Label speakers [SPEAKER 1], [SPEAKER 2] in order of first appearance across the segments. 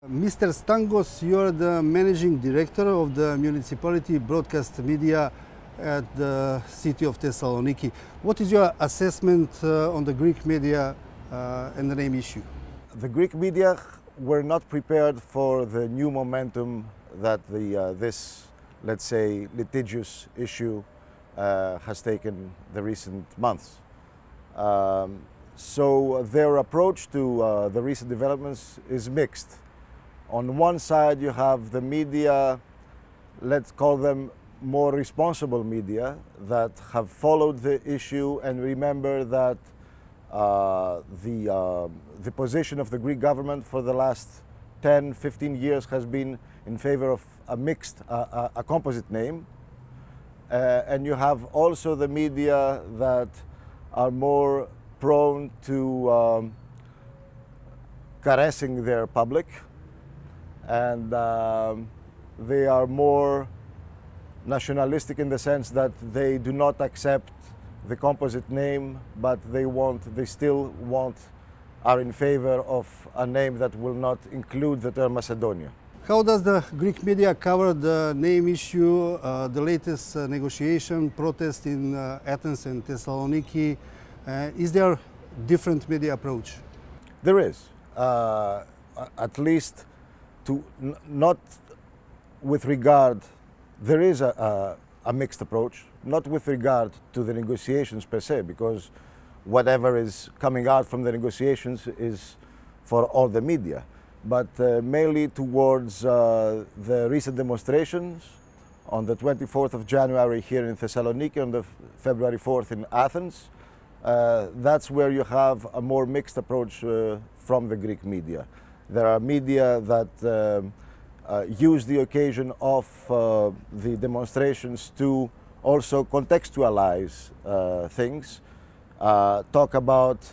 [SPEAKER 1] Mr. Stangos, you are the managing director of the municipality broadcast media at the city of Thessaloniki. What is your assessment on the Greek media and the name issue?
[SPEAKER 2] The Greek media were not prepared for the new momentum that this, let's say, litigious issue has taken the recent months. So their approach to the recent developments is mixed. On one side you have the media, let's call them more responsible media, that have followed the issue and remember that the position of the Greek government for the last 10-15 years has been in favor of a mixed, a composite name. And you have also the media that are more prone to caressing their public, and they are more nationalistic in the sense that they do not accept the composite name, but they still are in favor of a name that will not include the term Macedonia.
[SPEAKER 1] How does the Greek media cover the name issue, the latest negotiation, protest in Athens and Thessaloniki? Is there different media approach?
[SPEAKER 2] There is, at least not with regard, there is a mixed approach, not with regard to the negotiations per se, because whatever is coming out from the negotiations is for all the media, but mainly towards the recent demonstrations on the 24th of January here in Thessaloniki, on the February 4th in Athens. That's where you have a more mixed approach from the Greek media. There are media that use the occasion of the demonstrations to also contextualize things, talk about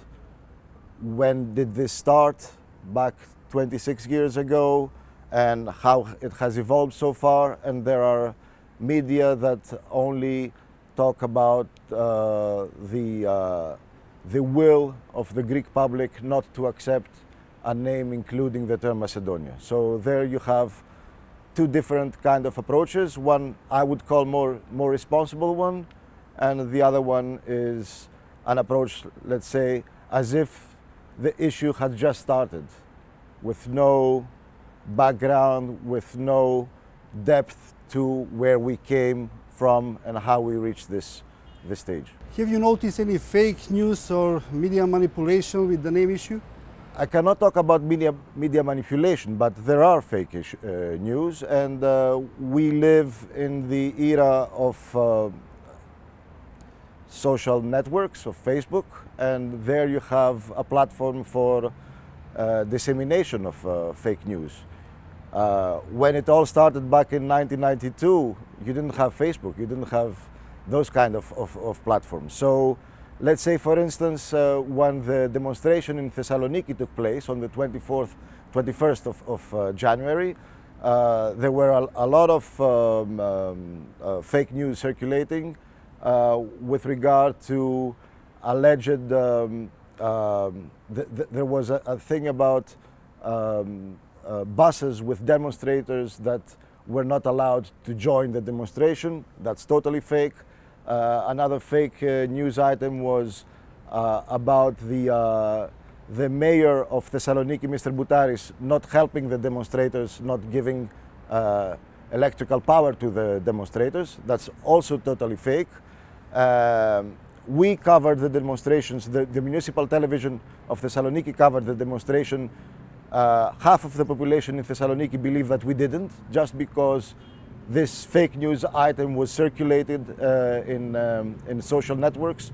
[SPEAKER 2] when did this start, back 26 years ago, and how it has evolved so far. And there are media that only talk about the will of the Greek public not to accept a name including the term Macedonia. So there you have two different kind of approaches. One I would call more responsible one, and the other one is an approach, let's say, as if the issue had just started, with no background, with no depth to where we came from and how we reached this stage.
[SPEAKER 1] Have you noticed any fake news or media manipulation with the name issue?
[SPEAKER 2] I cannot talk about media manipulation, but there are fake news, and we live in the era of social networks, of Facebook, and there you have a platform for dissemination of fake news. When it all started back in 1992, you didn't have Facebook, you didn't have those kind of platforms. So let's say, for instance, when the demonstration in Thessaloniki took place on the 21st of January, there were a lot of fake news circulating with regard to alleged, there was a thing about buses with demonstrators that were not allowed to join the demonstration. That's totally fake. Another fake news item was about the mayor of Thessaloniki, Mr. Boutaris, not helping the demonstrators, not giving electrical power to the demonstrators. That's also totally fake. We covered the demonstrations, the municipal television of Thessaloniki covered the demonstration. Half of the population in Thessaloniki believe that we didn't, just because this fake news item was circulated in social networks.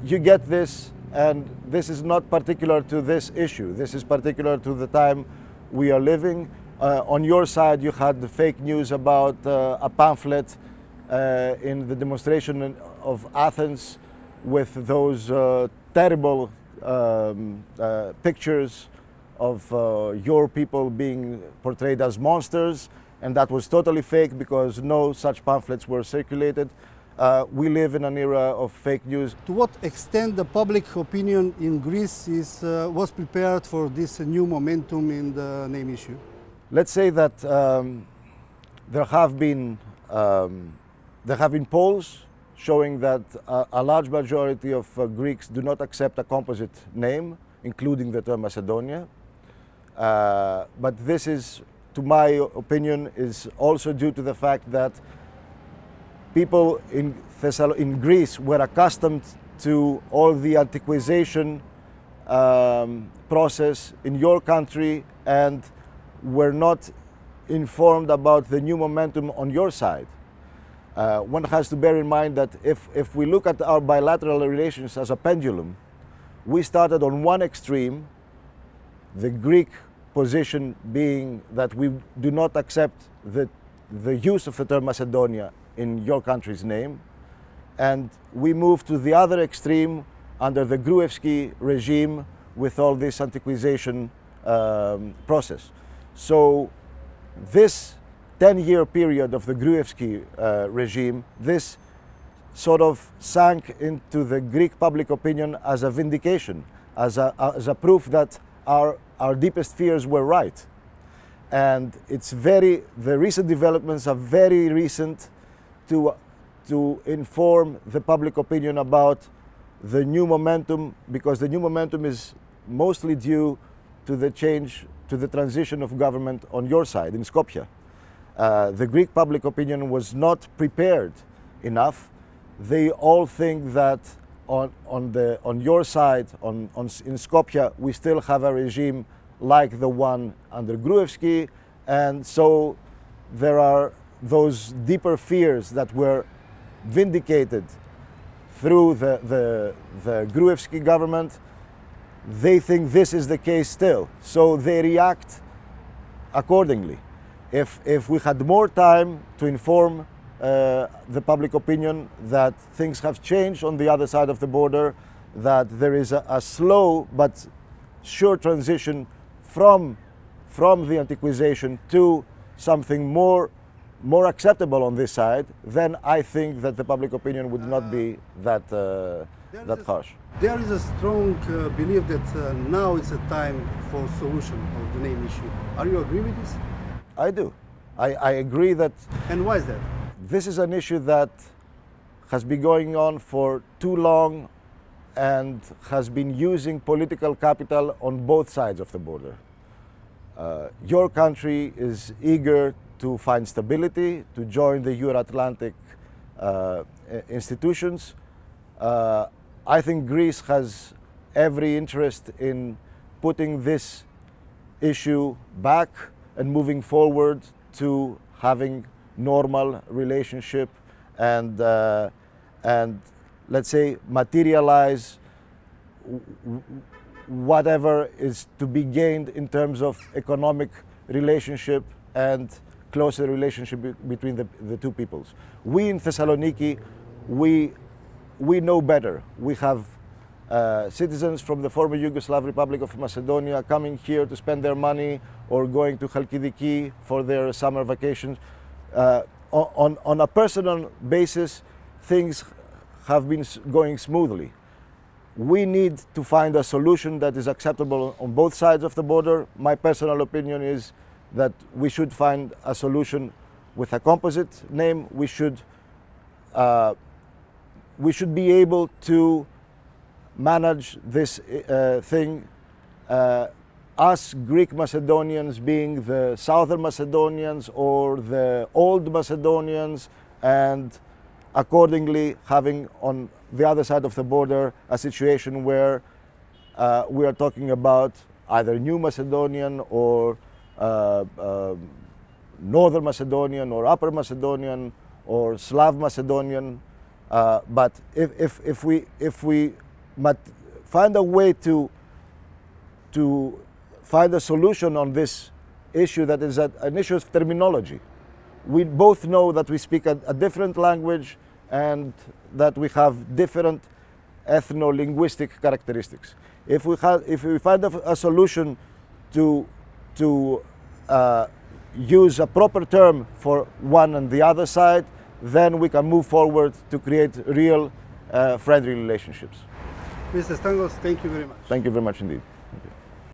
[SPEAKER 2] You get this, and this is not particular to this issue. This is particular to the time we are living. On your side, you had the fake news about a pamphlet in the demonstration of Athens with those terrible pictures of your people being portrayed as monsters, and that was totally fake because no such pamphlets were circulated. we live in an era of fake news.
[SPEAKER 1] To what extent the public opinion in Greece was prepared for this new momentum in the name issue?
[SPEAKER 2] Let's say that there have been polls showing that a large majority of Greeks do not accept a composite name, including the term Macedonia. But this is, to my opinion, is also due to the fact that people in Greece were accustomed to all the antiquization process in your country and were not informed about the new momentum on your side. One has to bear in mind that if we look at our bilateral relations as a pendulum, we started on one extreme, the Greek position being that we do not accept the use of the term Macedonia in your country's name, and we moved to the other extreme under the Gruevski regime with all this antiquization process. So this 10-year period of the Gruevski regime, this sort of sank into the Greek public opinion as a vindication, as a proof that our deepest fears were right. And the recent developments are very recent to inform the public opinion about the new momentum, because the new momentum is mostly due to the change, to the transition of government on your side, in Skopje. The Greek public opinion was not prepared enough. They all think that on your side, in Skopje, we still have a regime like the one under Gruevski, and so there are those deeper fears that were vindicated through the Gruevski government. They think this is the case still, so they react accordingly. If we had more time to inform the public opinion that things have changed on the other side of the border, that there is a slow but sure transition from the antiquization to something more acceptable on this side, then I think that the public opinion would not be that harsh.
[SPEAKER 1] There is a strong belief that now is a time for solution of the name issue. Are you agree with this?
[SPEAKER 2] I do. I agree that.
[SPEAKER 1] And why is that?
[SPEAKER 2] This is an issue that has been going on for too long and has been using political capital on both sides of the border. Your country is eager to find stability, to join the Euro-Atlantic institutions. I think Greece has every interest in putting this issue back and moving forward to having normal relationship and let's say materialize whatever is to be gained in terms of economic relationship and closer relationship between the two peoples. We in Thessaloniki, we know better. We have citizens from the former Yugoslav Republic of Macedonia coming here to spend their money or going to Halkidiki for their summer vacations. On a personal basis, things have been going smoothly. We need to find a solution that is acceptable on both sides of the border. My personal opinion is that we should find a solution with a composite name. We should be able to manage this thing. Us Greek Macedonians being the Southern Macedonians or the Old Macedonians, and accordingly having on the other side of the border a situation where we are talking about either New Macedonian or Northern Macedonian or Upper Macedonian or Slav Macedonian. But if we find a way to find a solution on this issue that is an issue of terminology. We both know that we speak a different language and that we have different ethno-linguistic characteristics. If we find a solution to use a proper term for one and the other side, then we can move forward to create real friendly relationships.
[SPEAKER 1] Mr. Stangos, thank you very much.
[SPEAKER 2] Thank you very much indeed.